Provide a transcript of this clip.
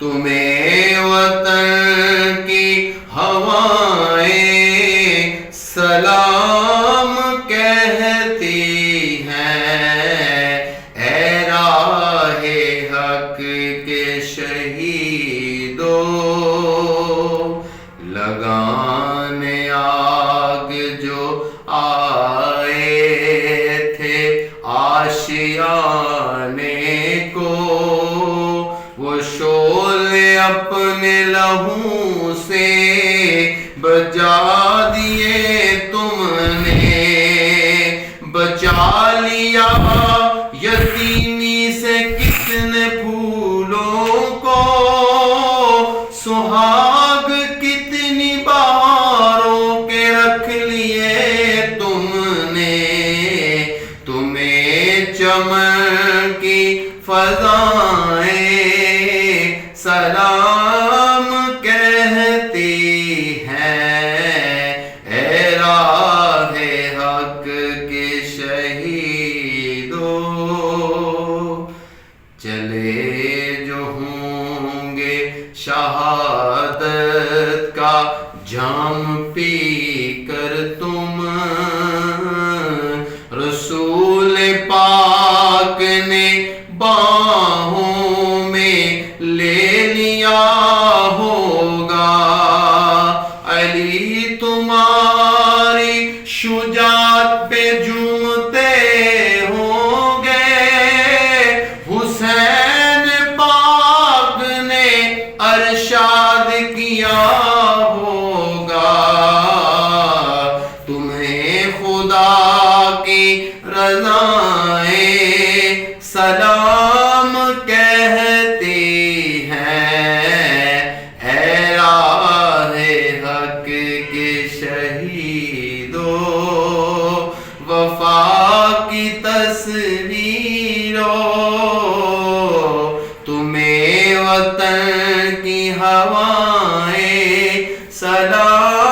تمہیں وطن کی ہوائیں سلام کہتی ہیں، اے راہ حق کے شہیدو، لگانے آگ جو آئے تھے آشیانے کو، وہ شعلے اپنے لہو سے بجا دیے تم نے، بچا لیا یتیمی سے کتنے پھولوں کو، سہاگ کتنی بہاروں کے رکھ لیے تم نے، تمہیں چمن کی فضائیں سلام کہتی ہیں، اے راہ حق کے شہیدو، چلے جو ہوں گے شہادت کا جام پی کر تم، رسول پاک نے باہوں میں لے لیا ہوگا، علی تمہاری شجاعت پہ جھومتے ہوں گے، حسین پاک نے ارشاد کیا ہوگا، تمہیں خدا کی رضائیں سلام کہتی ہیں، اے راہ حق کے شہیدو، وفا کی تصویرو، تمہیں وطن کی ہوائیں سلام